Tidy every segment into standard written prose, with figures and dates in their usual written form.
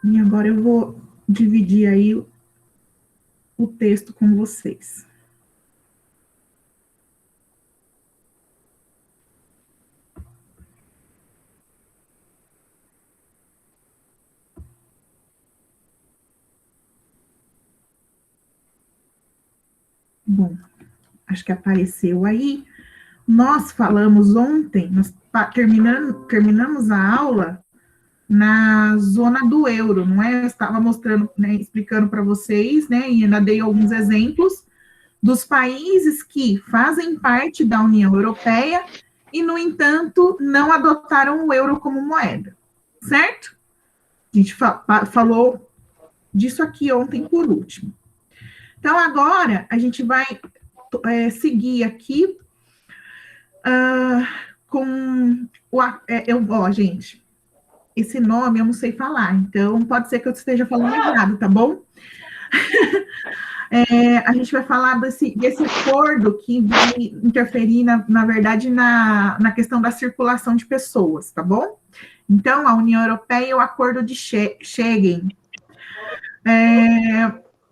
E agora eu vou dividir aí o texto com vocês. Bom, acho que apareceu aí. Nós falamos ontem, nós terminamos a aula na zona do euro, não é? Eu estava mostrando, né, explicando para vocês, né, e ainda dei alguns exemplos dos países que fazem parte da União Europeia e, no entanto, não adotaram o euro como moeda, certo? A gente falou disso aqui ontem por último. Então, agora, a gente vai seguir aqui com gente, esse nome eu não sei falar, então pode ser que eu esteja falando errado, tá bom? A gente vai falar desse acordo que vai interferir, na verdade, na questão da circulação de pessoas, tá bom? Então, a União Europeia e o Acordo de Schengen.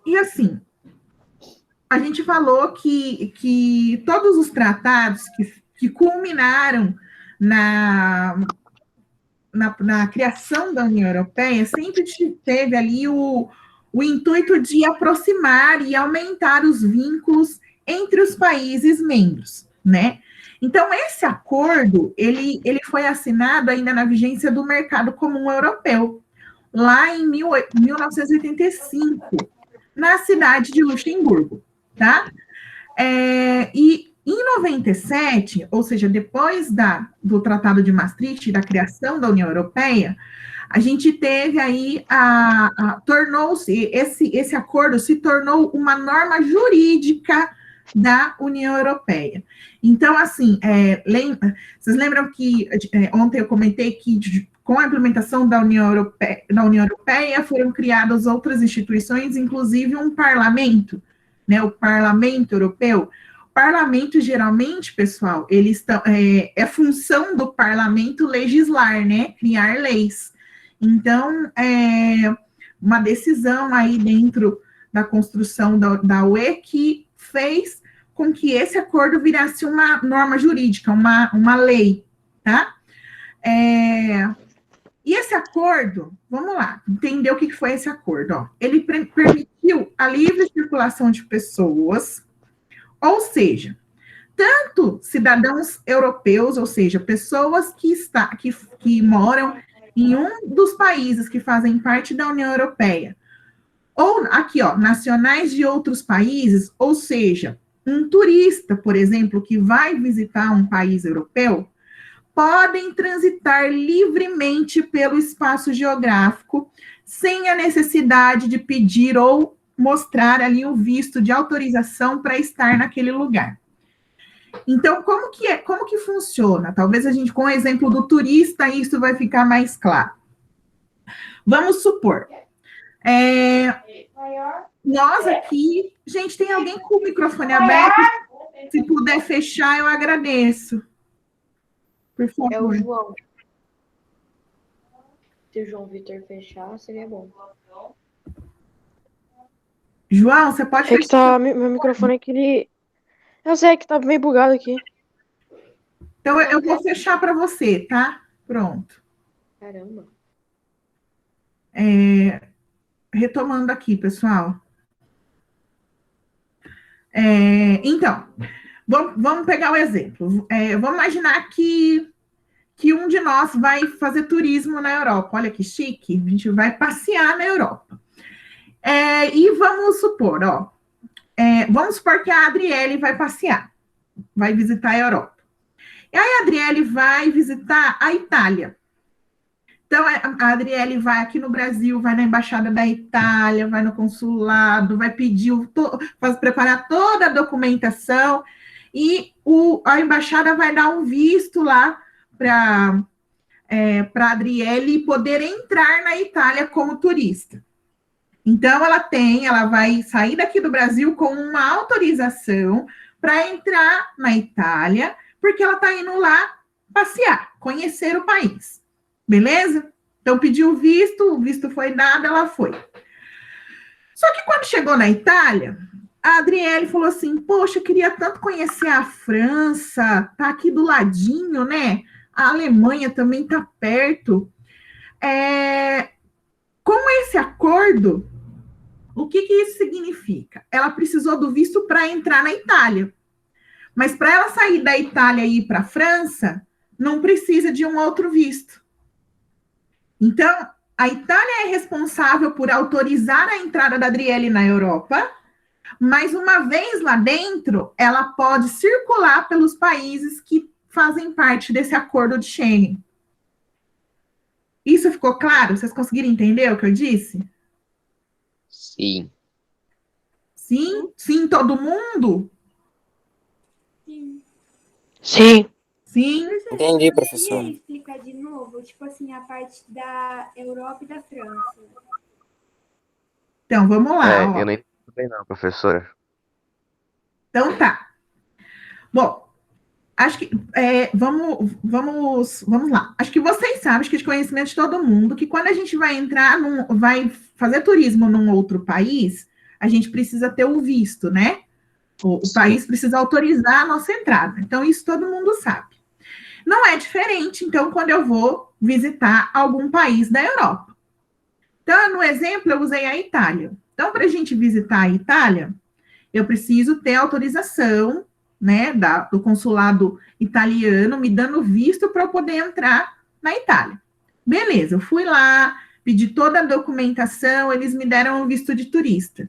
E assim, a gente falou que todos os tratados que culminaram na criação da União Europeia sempre teve ali o intuito de aproximar e aumentar os vínculos entre os países membros, né? Então, esse acordo, ele foi assinado ainda na vigência do Mercado Comum Europeu, lá em 1985, na cidade de Luxemburgo, tá? E em 97, ou seja, depois do Tratado de Maastricht, da criação da União Europeia, a gente teve aí, tornou-se, esse acordo se tornou uma norma jurídica da União Europeia. Então, assim, vocês lembram que ontem eu comentei que com a implementação da União Europeia foram criadas outras instituições, inclusive um parlamento, né, o Parlamento Europeu. O parlamento, geralmente, pessoal, é função do parlamento legislar, né, criar leis. Então, uma decisão aí dentro da construção da UE que fez com que esse acordo virasse uma norma jurídica, uma lei, tá? E esse acordo, vamos lá, entender o que foi esse acordo. Ó. Ele permitiu a livre circulação de pessoas, ou seja, tanto cidadãos europeus, ou seja, pessoas que moram em um dos países que fazem parte da União Europeia, ou aqui, ó, nacionais de outros países, ou seja, um turista, por exemplo, que vai visitar um país europeu, podem transitar livremente pelo espaço geográfico, sem a necessidade de pedir ou mostrar ali o visto de autorização para estar naquele lugar. Então, como que funciona? Talvez a gente, com o exemplo do turista, isso vai ficar mais claro. Vamos supor, nós aqui, gente, tem alguém com o microfone aberto? Se puder fechar, eu agradeço. Por favor. É o João. Se o João Vitor fechar, seria bom. João, você pode fechar? É que tá, meu microfone aqui, ele... Eu sei que tá meio bugado aqui. Então, eu vou fechar para você, tá? Pronto. Caramba. Retomando aqui, pessoal. Então, vamos pegar o exemplo. Vamos imaginar que um de nós vai fazer turismo na Europa. Olha que chique, a gente vai passear na Europa. E vamos supor, vamos supor que a Adriele vai passear, vai visitar a Europa. E aí a Adriele vai visitar a Itália. Então, a Adriele vai aqui no Brasil, vai na Embaixada da Itália, vai no consulado, vai pedir, preparar toda a documentação, e a Embaixada vai dar um visto lá para a Adriele poder entrar na Itália como turista. Então, ela vai sair daqui do Brasil com uma autorização para entrar na Itália, porque ela está indo lá passear, conhecer o país. Beleza? Então, pediu o visto foi dado, ela foi. Só que quando chegou na Itália, a Adriele falou assim: poxa, eu queria tanto conhecer a França, tá aqui do ladinho, né? A Alemanha também tá perto. Com esse acordo, o que isso significa? Ela precisou do visto para entrar na Itália. Mas para ela sair da Itália e ir para a França, não precisa de um outro visto. Então, a Itália é responsável por autorizar a entrada da Adriele na Europa, mas uma vez lá dentro, ela pode circular pelos países que fazem parte desse acordo de Schengen. Isso ficou claro? Vocês conseguiram entender o que eu disse? Sim. Sim? Sim, todo mundo? Sim. Sim. Sim. Entendi, Poderia professor. explicar de novo, tipo assim, a parte da Europa e da França. Então, vamos lá. Ó. Eu não entendi bem não, professora. Então, tá. Bom, acho que vamos lá. Acho que vocês sabem, acho que é de conhecimento de todo mundo, que quando a gente vai vai fazer turismo num outro país, a gente precisa ter o visto, né? O país precisa autorizar a nossa entrada. Então, isso todo mundo sabe. Não é diferente, então, quando eu vou visitar algum país da Europa. Então, no exemplo, eu usei a Itália. Então, para a gente visitar a Itália, eu preciso ter autorização, né, do consulado italiano me dando visto para eu poder entrar na Itália. Beleza, eu fui lá, pedi toda a documentação, eles me deram um visto de turista.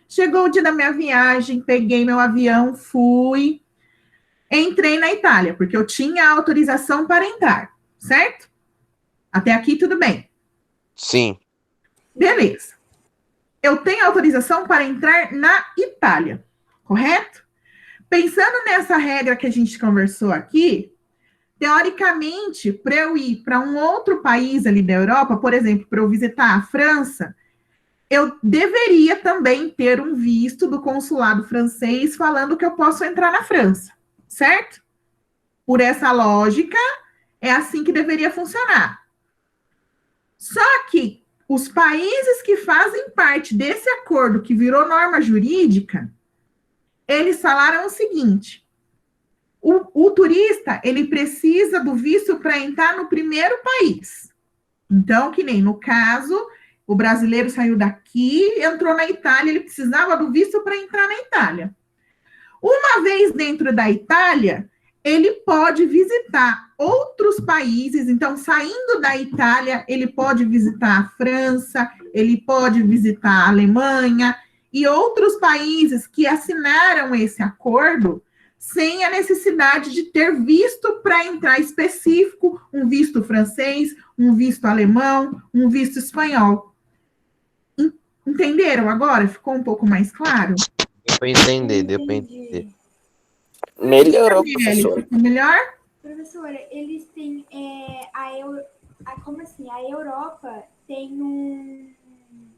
Chegou o dia da minha viagem, peguei meu avião, fui, entrei na Itália, porque eu tinha autorização para entrar, certo? Até aqui tudo bem. Sim. Beleza. Eu tenho autorização para entrar na Itália, correto? Pensando nessa regra que a gente conversou aqui, teoricamente, para eu ir para um outro país ali da Europa, por exemplo, para eu visitar a França, eu deveria também ter um visto do consulado francês falando que eu posso entrar na França, certo? Por essa lógica, é assim que deveria funcionar. Só que os países que fazem parte desse acordo que virou norma jurídica, eles falaram o seguinte: o turista, ele precisa do visto para entrar no primeiro país. Então, que nem no caso, o brasileiro saiu daqui, entrou na Itália, ele precisava do visto para entrar na Itália. Uma vez dentro da Itália, ele pode visitar outros países. Então, saindo da Itália, ele pode visitar a França, ele pode visitar a Alemanha e outros países que assinaram esse acordo sem a necessidade de ter visto para entrar específico, um visto francês, um visto alemão, um visto espanhol. Entenderam agora? Ficou um pouco mais claro? Deu pra entender, deu pra entender. Melhorou, Daniele, professora. ficou melhor? Professora, eles têm como assim, a Europa tem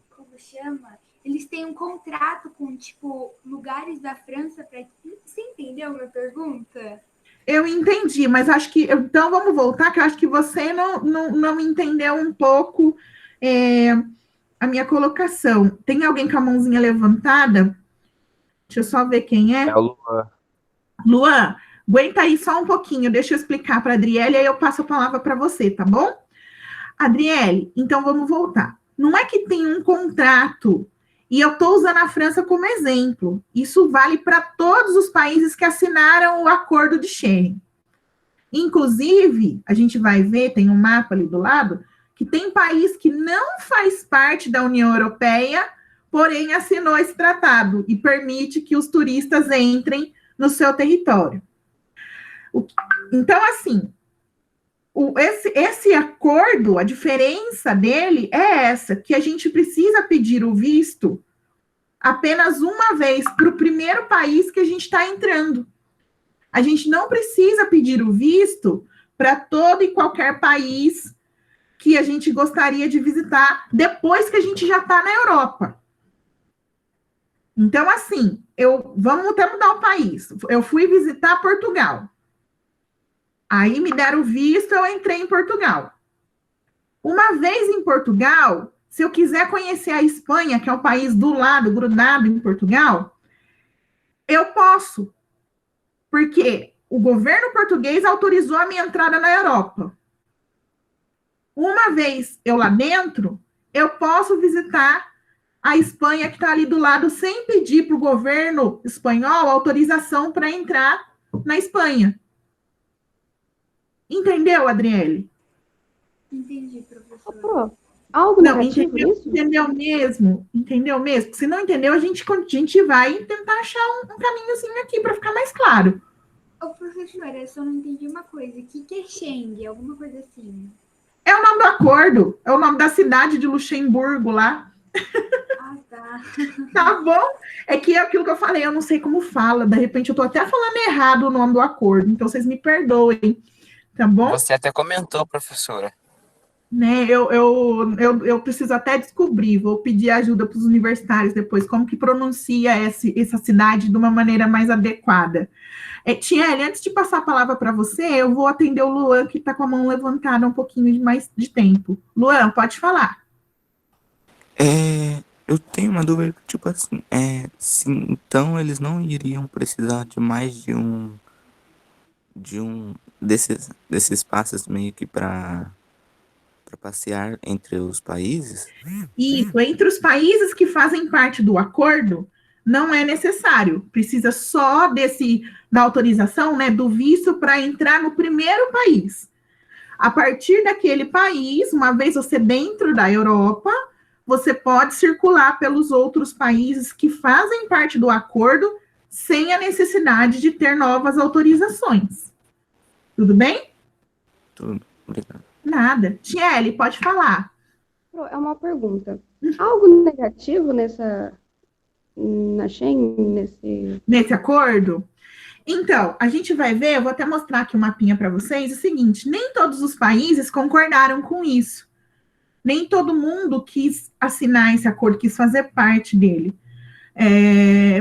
como chama? Eles têm um contrato com, tipo, lugares da França para... Você entendeu a minha pergunta? Eu entendi, mas acho que... Então, vamos voltar, que eu acho que você não entendeu um pouco a minha colocação. Tem alguém com a mãozinha levantada? Deixa eu só ver quem é. É o Luan. Luan, aguenta aí só um pouquinho, deixa eu explicar para a Adriele, aí eu passo a palavra para você, tá bom? Adriele, então vamos voltar. Não é que tem um contrato, e eu estou usando a França como exemplo. Isso vale para todos os países que assinaram o acordo de Schengen. Inclusive, a gente vai ver, tem um mapa ali do lado, que tem país que não faz parte da União Europeia, porém assinou esse tratado e permite que os turistas entrem no seu território. Então, assim, esse acordo, a diferença dele é essa, que a gente precisa pedir o visto apenas uma vez para o primeiro país que a gente está entrando. A gente não precisa pedir o visto para todo e qualquer país que a gente gostaria de visitar depois que a gente já está na Europa. Então, assim, vamos até mudar o país. Eu fui visitar Portugal. Aí me deram o visto, eu entrei em Portugal. Uma vez em Portugal, se eu quiser conhecer a Espanha, que é o país do lado, grudado em Portugal, eu posso, porque o governo português autorizou a minha entrada na Europa. Uma vez eu lá dentro, eu posso visitar a Espanha, que está ali do lado, sem pedir para o governo espanhol autorização para entrar na Espanha. Entendeu, Adriele? Entendi, Ô, professora. Pro, algo Não, negativo nisso? entendeu mesmo? Entendeu mesmo? Se não entendeu, a gente vai tentar achar um caminhozinho aqui para ficar mais claro. Ô, professora, eu só não entendi uma coisa. O que é Schengen? Alguma coisa assim. É o nome do acordo, é o nome da cidade de Luxemburgo lá. Ah, tá. Tá bom? É que é aquilo que eu falei, eu não sei como fala. De repente eu tô até falando errado o nome do acordo, então vocês me perdoem, tá bom? Você até comentou, professora. Né, eu preciso até descobrir, vou pedir ajuda para os universitários depois, como que pronuncia essa cidade de uma maneira mais adequada. Tiele, antes de passar a palavra para você, eu vou atender o Luan, que está com a mão levantada um pouquinho de mais de tempo. Luan, pode falar. Eu tenho uma dúvida, tipo assim, então eles não iriam precisar de mais de um desses passes meio que para passear entre os países? Isso, entre os países que fazem parte do acordo, não é necessário. Precisa só da autorização, né, do visto para entrar no primeiro país. A partir daquele país, uma vez você dentro da Europa, você pode circular pelos outros países que fazem parte do acordo sem a necessidade de ter novas autorizações. Tudo bem? Tudo, obrigado. Nada. Tiele, pode falar. Pro, é uma pergunta. Algo negativo na Schengen, Nesse acordo? Então, a gente vai ver, eu vou até mostrar aqui um mapinha para vocês, é o seguinte, nem todos os países concordaram com isso. Nem todo mundo quis assinar esse acordo, quis fazer parte dele.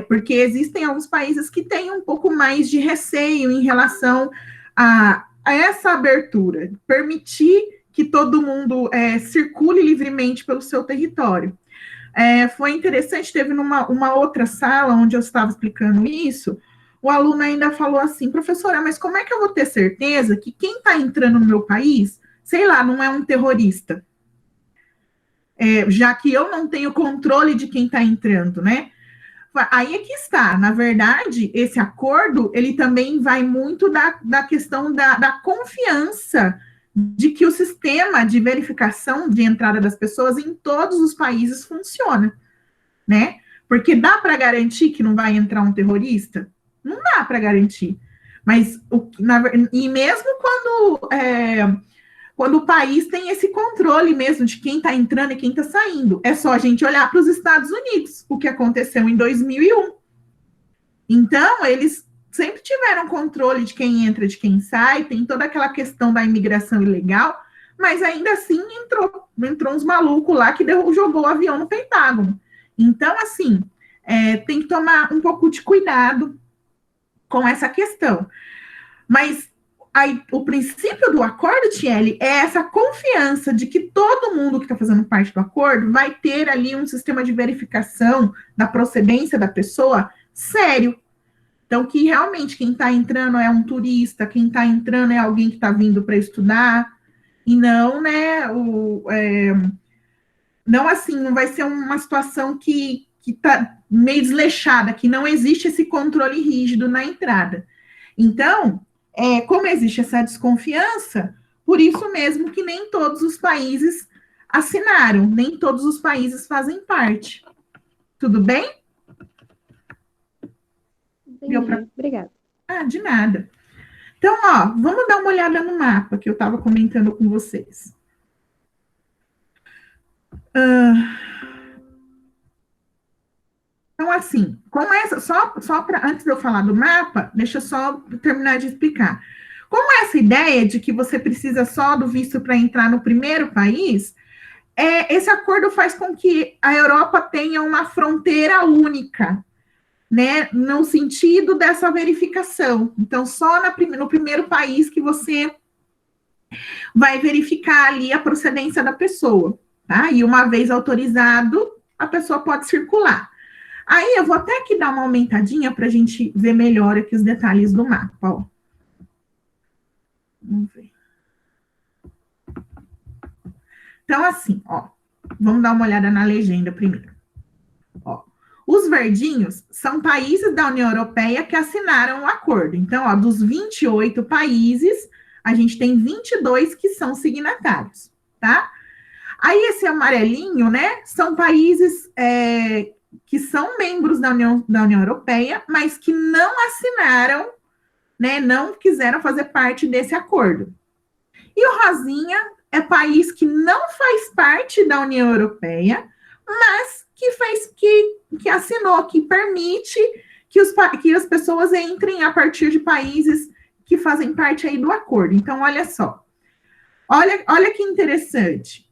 Porque existem alguns países que têm um pouco mais de receio em relação a essa abertura, permitir que todo mundo circule livremente pelo seu território. Foi interessante, teve uma outra sala onde eu estava explicando isso, o aluno ainda falou assim, professora, mas como é que eu vou ter certeza que quem está entrando no meu país, sei lá, não é um terrorista? Já que eu não tenho controle de quem está entrando, né? Aí é que está, na verdade, esse acordo, ele também vai muito da questão da confiança de que o sistema de verificação de entrada das pessoas em todos os países funciona, né? Porque dá para garantir que não vai entrar um terrorista? Não dá para garantir. Mas, e mesmo quando o país tem esse controle mesmo de quem está entrando e quem está saindo. É só a gente olhar para os Estados Unidos, o que aconteceu em 2001. Então, eles sempre tiveram controle de quem entra, de quem sai, tem toda aquela questão da imigração ilegal, mas ainda assim entrou uns malucos lá que jogou o avião no Pentágono. Então, assim, tem que tomar um pouco de cuidado com essa questão. Mas o princípio do acordo, Tiele, é essa confiança de que todo mundo que está fazendo parte do acordo vai ter ali um sistema de verificação da procedência da pessoa sério. Então, que realmente quem está entrando é um turista, quem está entrando é alguém que está vindo para estudar, e não, né, não assim, não vai ser uma situação que está meio desleixada, que não existe esse controle rígido na entrada. Então, como existe essa desconfiança, por isso mesmo que nem todos os países assinaram, nem todos os países fazem parte. Tudo bem? Entendi. Obrigada. De nada. Então, vamos dar uma olhada no mapa que eu estava comentando com vocês. Então, assim, com essa, só para antes de eu falar do mapa, deixa eu só terminar de explicar. Com essa ideia de que você precisa só do visto para entrar no primeiro país, esse acordo faz com que a Europa tenha uma fronteira única, né, no sentido dessa verificação. Então, só no primeiro país que você vai verificar ali a procedência da pessoa, tá? E uma vez autorizado, a pessoa pode circular. Aí eu vou até aqui dar uma aumentadinha para a gente ver melhor aqui os detalhes do mapa, ó. Vamos ver. Então, assim, ó, vamos dar uma olhada na legenda primeiro. Ó, os verdinhos são países da União Europeia que assinaram o acordo. Então, ó, dos 28 países, a gente tem 22 que são signatários, tá? Aí, esse amarelinho, né, são países que são membros da União Europeia, mas que não assinaram, né, não quiseram fazer parte desse acordo. E o rosinha é país que não faz parte da União Europeia, mas que assinou, que permite que as pessoas entrem a partir de países que fazem parte aí do acordo. Então, olha só. Olha que interessante.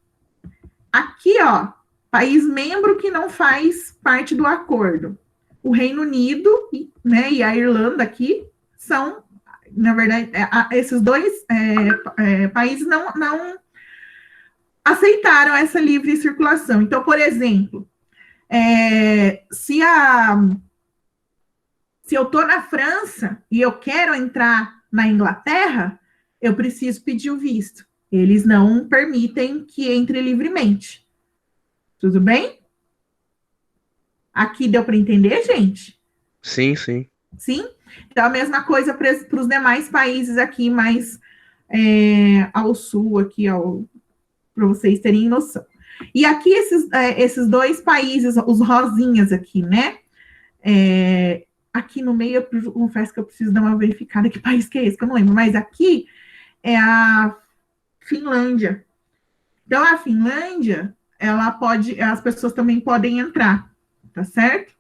Aqui, ó, país membro que não faz parte do acordo. O Reino Unido, né, e a Irlanda aqui são, na verdade, esses dois países não aceitaram essa livre circulação. Então, por exemplo, se eu estou na França e eu quero entrar na Inglaterra, eu preciso pedir o visto. Eles não permitem que entre livremente. Tudo bem? Aqui deu para entender, gente? Sim, sim. Sim? Então, a mesma coisa para os demais países aqui, mais ao sul, aqui, para vocês terem noção. E aqui, esses dois países, os rosinhas aqui, né? Aqui no meio, eu confesso que eu preciso dar uma verificada que país que é esse, que eu não lembro, mas aqui é a Finlândia. Então, a Finlândia, as pessoas também podem entrar, tá certo?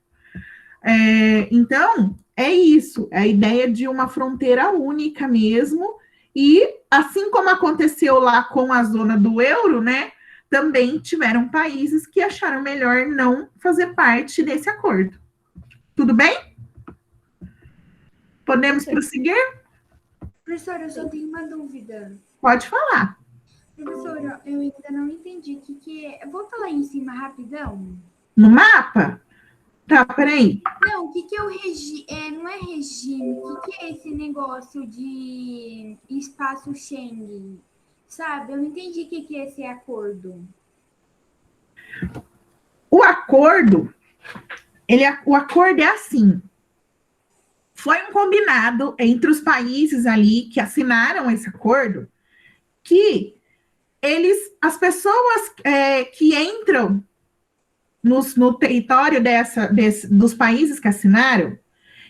Então, é isso, é a ideia de uma fronteira única mesmo, e assim como aconteceu lá com a zona do euro, né, também tiveram países que acharam melhor não fazer parte desse acordo. Tudo bem? Podemos prosseguir? Professora, eu só tenho uma dúvida. Pode falar. Professora, eu ainda não entendi o que é. Volta lá em cima rapidão. No mapa? Tá, peraí. Não, o que é o regime? Não é regime. O que é esse negócio de espaço Schengen? Sabe? Eu não entendi o que é esse acordo. O acordo é assim. Foi um combinado entre os países ali que assinaram esse acordo que as pessoas que entram no território dos países que assinaram,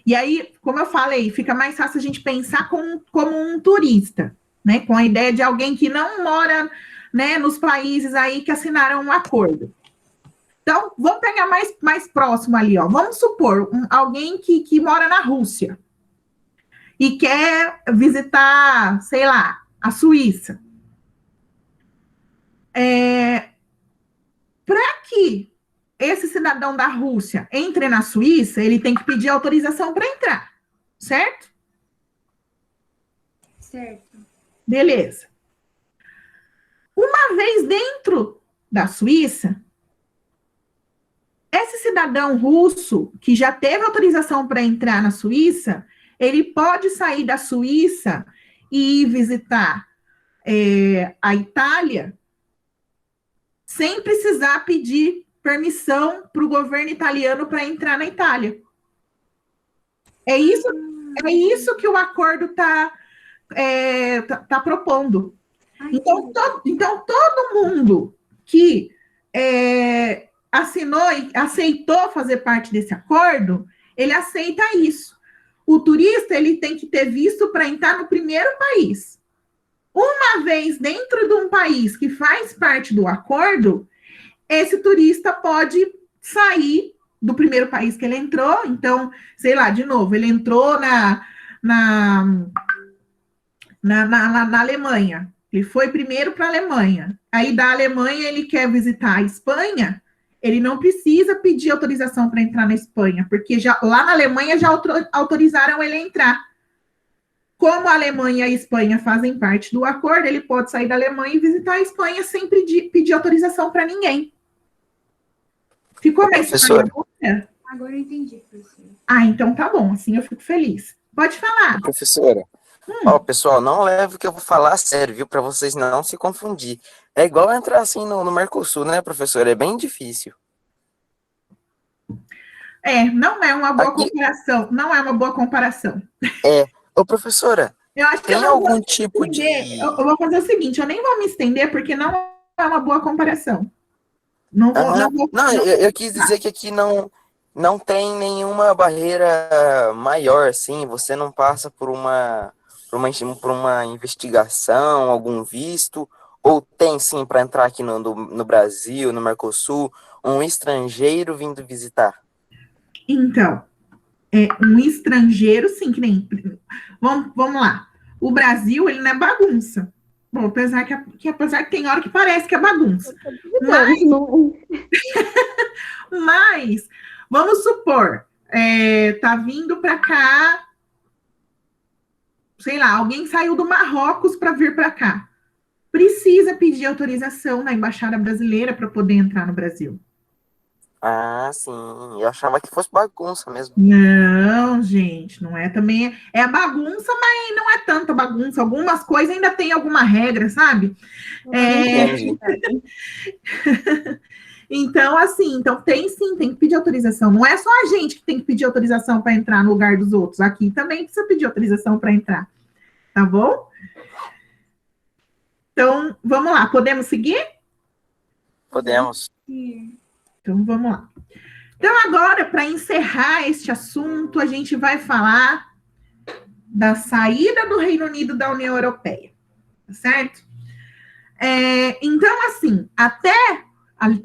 e aí, como eu falei, fica mais fácil a gente pensar como um turista, né? Com a ideia de alguém que não mora, né, nos países aí que assinaram um acordo. Então, vamos pegar mais próximo ali, ó. Vamos supor, alguém que mora na Rússia e quer visitar, sei lá, a Suíça. Para que esse cidadão da Rússia entre na Suíça, ele tem que pedir autorização para entrar, certo? Certo. Beleza. Uma vez dentro da Suíça, esse cidadão russo que já teve autorização para entrar na Suíça, ele pode sair da Suíça e ir visitar a Itália sem precisar pedir permissão para o governo italiano para entrar na Itália. É isso que o acordo está propondo. Então, todo mundo que assinou e aceitou fazer parte desse acordo, ele aceita isso. O turista, ele tem que ter visto para entrar no primeiro país. Uma vez dentro de um país que faz parte do acordo, esse turista pode sair do primeiro país que ele entrou. Então, sei lá, de novo, ele entrou na Alemanha. Ele foi primeiro para a Alemanha. Aí, da Alemanha, ele quer visitar a Espanha. Ele não precisa pedir autorização para entrar na Espanha, porque lá na Alemanha já autorizaram ele a entrar. Como a Alemanha e a Espanha fazem parte do acordo, ele pode sair da Alemanha e visitar a Espanha sem pedir autorização para ninguém. Ficou mais Professora. claro? Agora eu entendi, professor. Ah, então tá bom, assim eu fico feliz. Pode falar. Professora, ó, pessoal, não leve o que eu vou falar a sério, viu? Para vocês não se confundir. É igual entrar assim no Mercosul, né, professora? É bem difícil. Não é uma boa Aqui- comparação. Não é uma boa comparação. Ô, professora, Eu acho que eu tem não vou algum me tipo estender. de... Eu vou fazer o seguinte, eu nem vou me estender, porque não é uma boa comparação. Não vou. Aham. Não, eu quis dizer que aqui não tem nenhuma barreira maior, assim. Você não passa por uma investigação, algum visto, ou tem sim para entrar aqui no Brasil, no Mercosul, um estrangeiro vindo visitar? Então, um estrangeiro, sim, que nem. Vamos lá. O Brasil, ele não é bagunça. Bom, apesar que tem hora que parece que é bagunça. Mas vamos supor, tá vindo para cá, sei lá, alguém saiu do Marrocos para vir para cá. Precisa pedir autorização na Embaixada Brasileira para poder entrar no Brasil. Ah, sim. Eu achava que fosse bagunça mesmo. Não, gente, não é também. É bagunça, mas não é tanta bagunça. Algumas coisas ainda tem alguma regra, sabe? Entendi. Então, assim, tem sim, tem que pedir autorização. Não é só a gente que tem que pedir autorização para entrar no lugar dos outros. Aqui também precisa pedir autorização para entrar. Tá bom? Então, vamos lá. Podemos seguir? Podemos. Então, vamos lá. Então, agora, para encerrar este assunto, a gente vai falar da saída do Reino Unido da União Europeia. Tá certo? Então, assim, até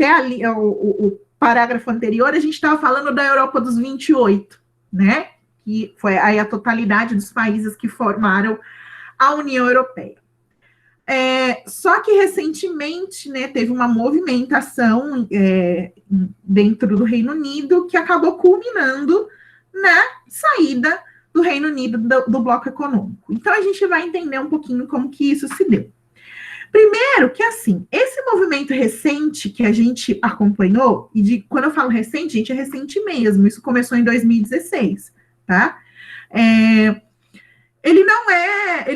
ali, o parágrafo anterior, a gente estava falando da Europa dos 28, né? Que foi aí a totalidade dos países que formaram a União Europeia. Só que recentemente, né, teve uma movimentação dentro do Reino Unido que acabou culminando na saída do Reino Unido do bloco econômico. Então, a gente vai entender um pouquinho como que isso se deu. Primeiro que, assim, esse movimento recente que a gente acompanhou, quando eu falo recente, gente, é recente mesmo, isso começou em 2016, tá? Ele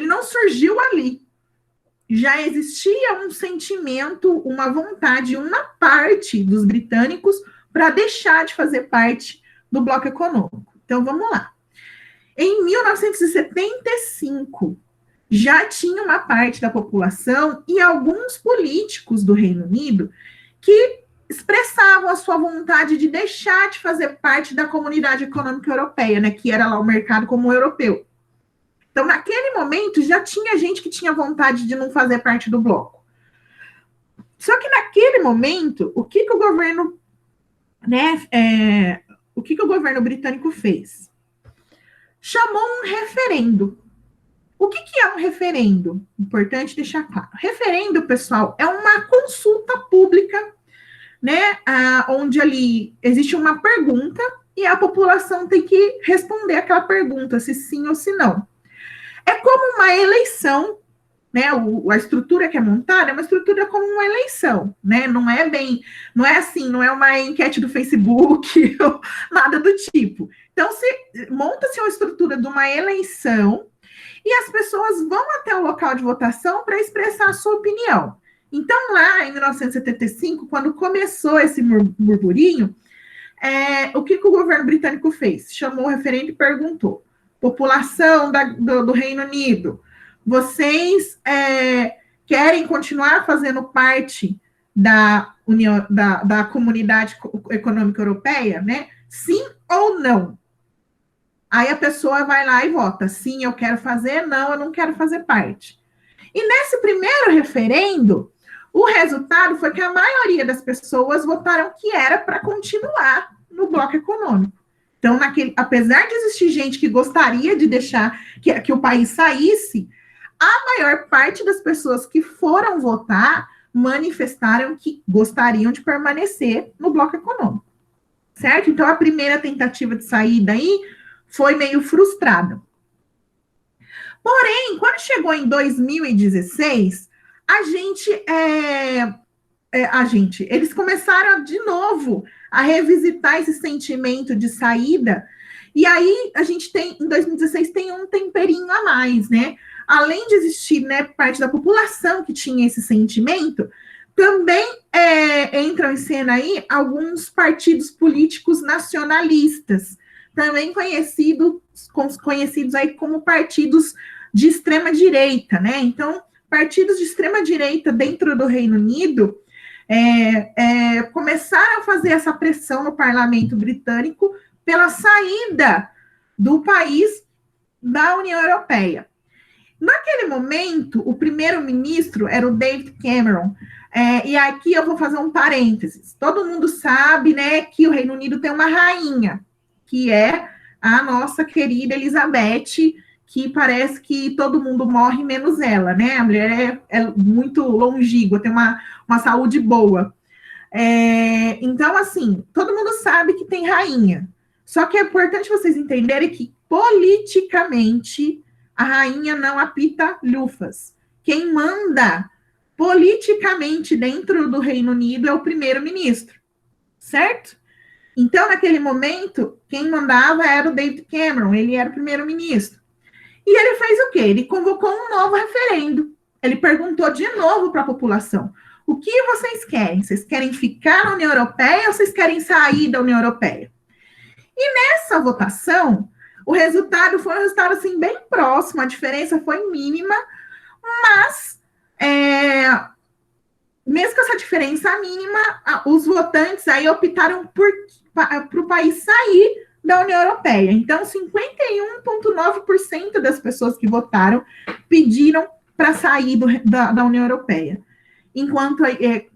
não surgiu ali. Já existia um sentimento, uma vontade, uma parte dos britânicos para deixar de fazer parte do bloco econômico. Então, vamos lá. Em 1975, já tinha uma parte da população e alguns políticos do Reino Unido que expressavam a sua vontade de deixar de fazer parte da Comunidade Econômica Europeia, né, que era lá o mercado comum europeu. Então, naquele momento, já tinha gente que tinha vontade de não fazer parte do bloco. Só que naquele momento, o que o governo britânico fez? Chamou um referendo. O que é um referendo? Importante deixar claro. Referendo, pessoal, é uma consulta pública, né, onde ali existe uma pergunta e a população tem que responder aquela pergunta, se sim ou se não. É como uma eleição, né? A estrutura que é montada é uma estrutura como uma eleição, né? Não é uma enquete do Facebook ou nada do tipo. Então, monta-se uma estrutura de uma eleição e as pessoas vão até o local de votação para expressar a sua opinião. Então, lá em 1975, quando começou esse burburinho, o que o governo britânico fez? Chamou o referendo e perguntou: população do Reino Unido, vocês querem continuar fazendo parte da Comunidade Econômica Europeia, né? Sim ou não? Aí a pessoa vai lá e vota. Sim, eu quero fazer. Não, eu não quero fazer parte. E nesse primeiro referendo, o resultado foi que a maioria das pessoas votaram que era para continuar no bloco econômico. Então, apesar de existir gente que gostaria de deixar que o país saísse, a maior parte das pessoas que foram votar manifestaram que gostariam de permanecer no bloco econômico. Certo? Então, a primeira tentativa de saída aí foi meio frustrada. Quando chegou em 2016, eles começaram de novo a revisitar esse sentimento de saída, e aí a gente tem, em 2016, tem um temperinho a mais, né? Além de existir, né, parte da população que tinha esse sentimento, também entram em cena aí alguns partidos políticos nacionalistas, também conhecidos aí como partidos de extrema-direita, né? Então, partidos de extrema-direita dentro do Reino Unido começaram a fazer essa pressão no parlamento britânico pela saída do país da União Europeia. Naquele momento, o primeiro-ministro era o David Cameron, e aqui eu vou fazer um parênteses. Todo mundo sabe, né, que o Reino Unido tem uma rainha, que é a nossa querida Elizabeth, que parece que todo mundo morre menos ela, né? A mulher é muito longínqua, tem uma saúde boa. Então, assim, todo mundo sabe que tem rainha. Só que é importante vocês entenderem que, politicamente, a rainha não apita lufas. Quem manda politicamente dentro do Reino Unido é o primeiro-ministro, certo? Então, naquele momento, quem mandava era o David Cameron, ele era o primeiro-ministro. E ele fez o quê? Ele convocou um novo referendo. Ele perguntou de novo para a população: o que vocês querem? Vocês querem ficar na União Europeia ou vocês querem sair da União Europeia? E nessa votação, o resultado foi um resultado assim, bem próximo, a diferença foi mínima, mas mesmo com essa diferença mínima, os votantes aí optaram para o país sair da União Europeia. Então, 51,9% das pessoas que votaram pediram para sair da União Europeia, enquanto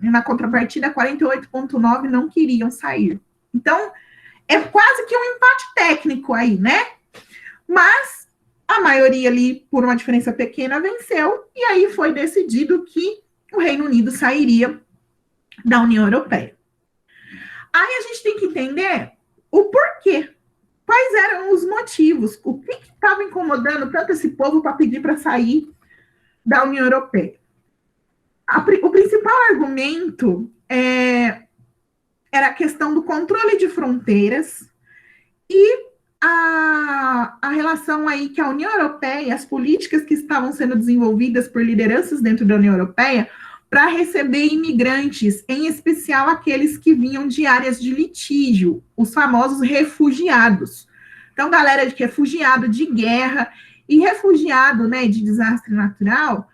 na contrapartida, 48,9% não queriam sair. Então, é quase que um empate técnico aí, né? Mas a maioria ali, por uma diferença pequena, venceu, e aí foi decidido que o Reino Unido sairia da União Europeia. Aí a gente tem que entender o porquê. Quais eram os motivos? O que estava incomodando tanto esse povo para pedir para sair da União Europeia? O principal argumento era a questão do controle de fronteiras e a relação aí que a União Europeia, as políticas que estavam sendo desenvolvidas por lideranças dentro da União Europeia para receber imigrantes, em especial aqueles que vinham de áreas de litígio, os famosos refugiados. Então, galera de refugiado de guerra e refugiado, né, de desastre natural,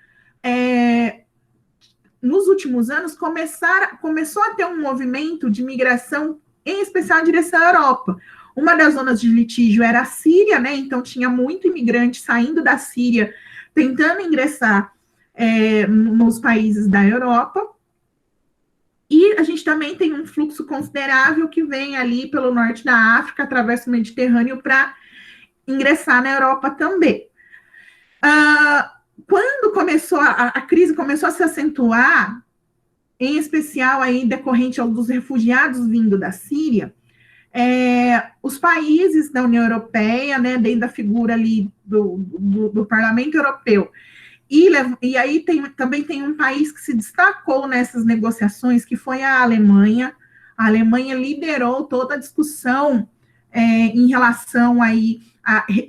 nos últimos anos começou a ter um movimento de migração, em especial em direção à Europa. Uma das zonas de litígio era a Síria, né? Então tinha muito imigrante saindo da Síria, tentando ingressar nos países da Europa. E a gente também tem um fluxo considerável que vem ali pelo norte da África, através do Mediterrâneo, para ingressar na Europa também. Quando começou a crise começou a se acentuar, em especial aí decorrente dos refugiados vindo da Síria, os países da União Europeia, né, dentro da figura ali do Parlamento Europeu, e aí também tem um país que se destacou nessas negociações, que foi a Alemanha. A Alemanha liderou toda a discussão em relação aí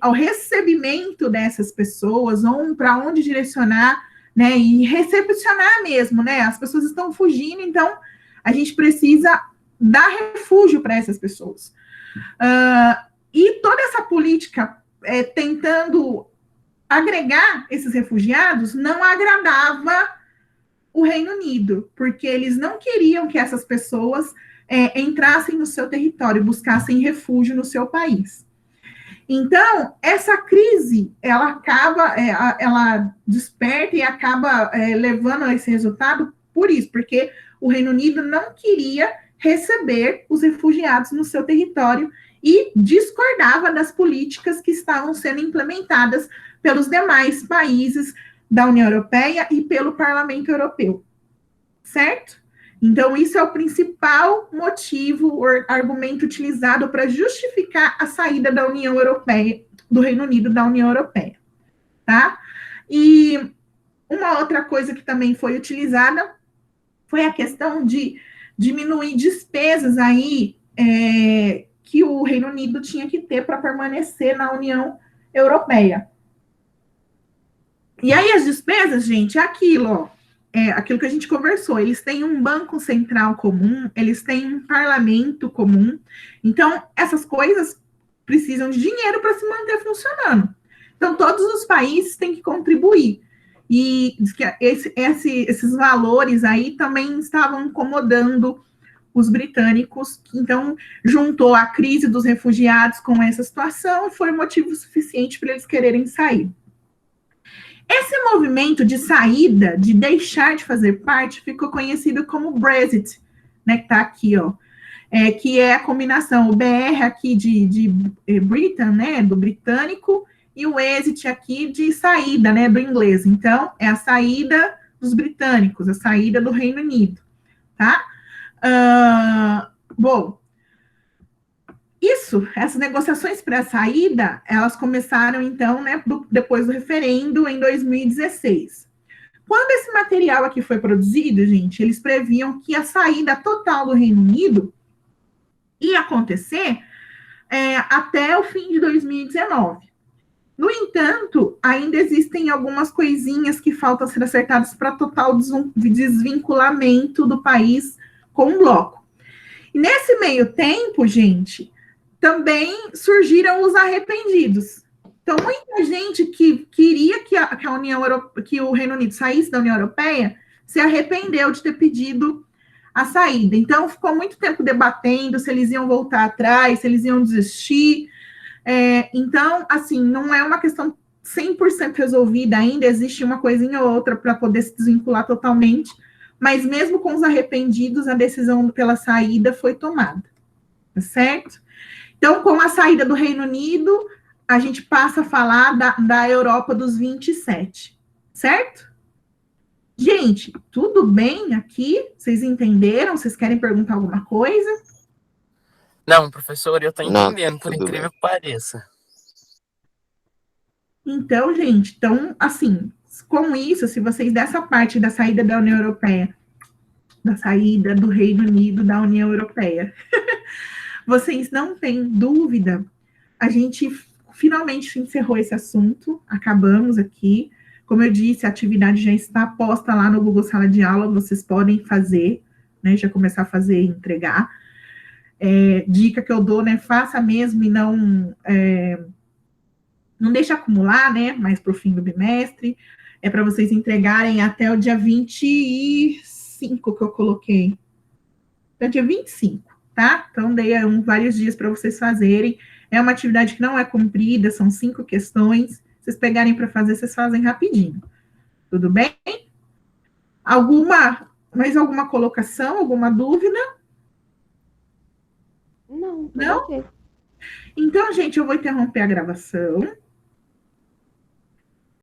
ao recebimento dessas pessoas, para onde direcionar, né, e recepcionar mesmo, né, as pessoas estão fugindo, então a gente precisa dar refúgio para essas pessoas. E toda essa política tentando agregar esses refugiados não agradava o Reino Unido, porque eles não queriam que essas pessoas entrassem no seu território, buscassem refúgio no seu país. Então, essa crise, ela desperta e acaba levando a esse resultado por isso, porque o Reino Unido não queria receber os refugiados no seu território e discordava das políticas que estavam sendo implementadas pelos demais países da União Europeia e pelo Parlamento Europeu, certo? Então, isso é o principal motivo, o argumento utilizado para justificar a saída da União Europeia, do Reino Unido da União Europeia, tá? E uma outra coisa que também foi utilizada foi a questão de diminuir despesas aí que o Reino Unido tinha que ter para permanecer na União Europeia. E aí as despesas, gente, é aquilo, ó, aquilo que a gente conversou. Eles têm um banco central comum, eles têm um parlamento comum. Então, essas coisas precisam de dinheiro para se manter funcionando. Então, todos os países têm que contribuir. E diz que esses valores aí também estavam incomodando os britânicos. Então, juntou a crise dos refugiados com essa situação e foi motivo suficiente para eles quererem sair. Esse movimento de saída, de deixar de fazer parte, ficou conhecido como Brexit, né, que está aqui, ó, que é a combinação, o BR aqui de Britain, né, do britânico, e o exit aqui de saída, né, do inglês. Então, é a saída dos britânicos, a saída do Reino Unido, tá? Bom, essas negociações para a saída, elas começaram, então, né, depois do referendo, em 2016. Quando esse material aqui foi produzido, gente, eles previam que a saída total do Reino Unido ia acontecer até o fim de 2019. No entanto, ainda existem algumas coisinhas que faltam ser acertadas para total desvinculamento do país com o bloco. E nesse meio tempo, gente, também surgiram os arrependidos. Então, muita gente que queria que o Reino Unido saísse da União Europeia se arrependeu de ter pedido a saída. Então, ficou muito tempo debatendo se eles iam voltar atrás, se eles iam desistir. Então, assim, não é uma questão 100% resolvida ainda, existe uma coisinha ou outra para poder se desvincular totalmente, mas mesmo com os arrependidos, a decisão pela saída foi tomada, tá certo? Então, com a saída do Reino Unido, a gente passa a falar da Europa dos 27, certo? Gente, tudo bem aqui? Vocês entenderam? Vocês querem perguntar alguma coisa? Não, professor, eu tô Não, entendendo, por tudo incrível que pareça. Então, gente, assim, com isso, se vocês dessa parte da saída da União Europeia, da saída do Reino Unido da União Europeia, vocês não têm dúvida, a gente finalmente encerrou esse assunto, acabamos aqui. Como eu disse, a atividade já está posta lá no Google Sala de Aula, vocês podem fazer, né, já começar a fazer e entregar. Dica que eu dou, né, faça mesmo e não deixe acumular, né, mais para o fim do bimestre, para vocês entregarem até o dia 25 que eu coloquei, até o dia 25, tá? Então, dei vários dias para vocês fazerem. É uma atividade que não é comprida, são 5 questões. Vocês pegarem para fazer, vocês fazem rapidinho. Tudo bem? Mais alguma colocação, alguma dúvida? Não, tudo Não? ok. Então, gente, eu vou interromper a gravação.